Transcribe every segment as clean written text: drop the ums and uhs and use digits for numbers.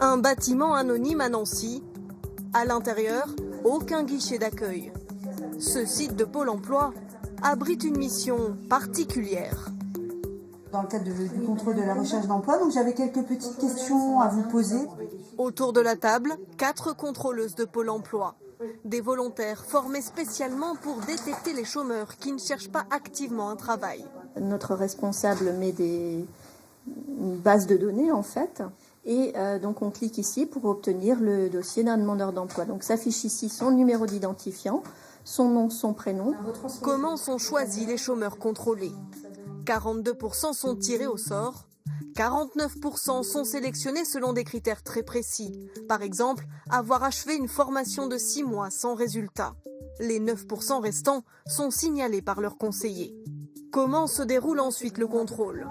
Un bâtiment anonyme à Nancy. À l'intérieur, aucun guichet d'accueil. Ce site de Pôle emploi abrite une mission particulière. Dans le cadre du contrôle de la recherche d'emploi, donc j'avais quelques petites questions à vous poser. Autour de la table, 4 contrôleuses de Pôle emploi. Des volontaires formés spécialement pour détecter les chômeurs qui ne cherchent pas activement un travail. Notre responsable met une base de données en fait. Et donc on clique ici pour obtenir le dossier d'un demandeur d'emploi. Donc s'affiche ici son numéro d'identifiant, son nom, son prénom. Comment sont choisis les chômeurs contrôlés ? 42% sont tirés au sort, 49% sont sélectionnés selon des critères très précis. Par exemple, avoir achevé une formation de 6 mois sans résultat. Les 9% restants sont signalés par leurs conseillers. Comment se déroule ensuite le contrôle ?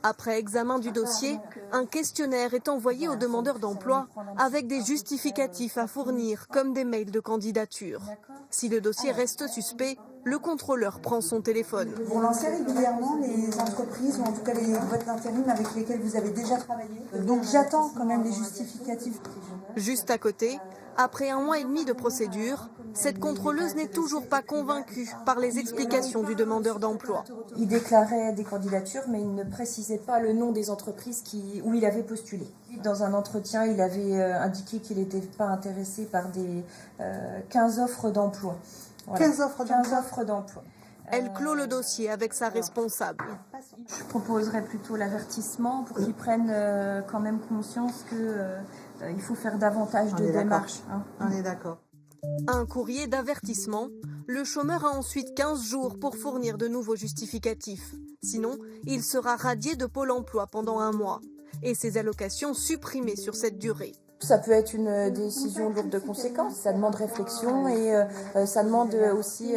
Après examen du dossier, un questionnaire est envoyé aux demandeurs d'emploi avec des justificatifs à fournir comme des mails de candidature. Si le dossier reste suspect, le contrôleur prend son téléphone. Vous lancez régulièrement les entreprises ou en tout cas les boîtes d'intérim avec lesquelles vous avez déjà travaillé. Donc j'attends quand même les justificatifs. Juste à côté, après 1 mois et demi de procédure, cette contrôleuse n'est toujours pas convaincue par les explications du demandeur d'emploi. Il déclarait des candidatures, mais il ne précisait pas le nom des entreprises où il avait postulé. Dans un entretien, il avait indiqué qu'il n'était pas intéressé par des 15 offres d'emploi. Voilà. 15 offres d'emploi. Elle clôt le dossier avec sa responsable. Je proposerais plutôt l'avertissement pour qu'ils prennent quand même conscience qu'il faut faire davantage de démarches. On est d'accord. Un courrier d'avertissement. Le chômeur a ensuite 15 jours pour fournir de nouveaux justificatifs. Sinon, il sera radié de Pôle emploi pendant 1 mois. Et ses allocations supprimées sur cette durée. Ça peut être une décision lourde de conséquences. Ça demande réflexion et ça demande aussi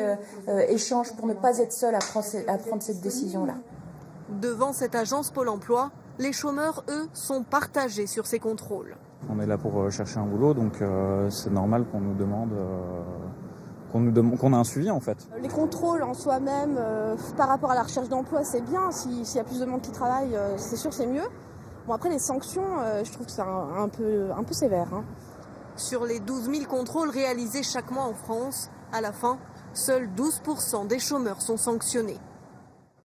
échange pour ne pas être seul à prendre cette décision-là. Devant cette agence Pôle emploi, les chômeurs, eux, sont partagés sur ces contrôles. On est là pour chercher un boulot, donc c'est normal qu'on nous demande, qu'on a un suivi en fait. Les contrôles en soi-même, par rapport à la recherche d'emploi, c'est bien. S'il y a plus de monde qui travaille, c'est sûr, c'est mieux. Bon, après, les sanctions, je trouve que c'est un peu sévère. Sur les 12 000 contrôles réalisés chaque mois en France, à la fin, seuls 12% des chômeurs sont sanctionnés.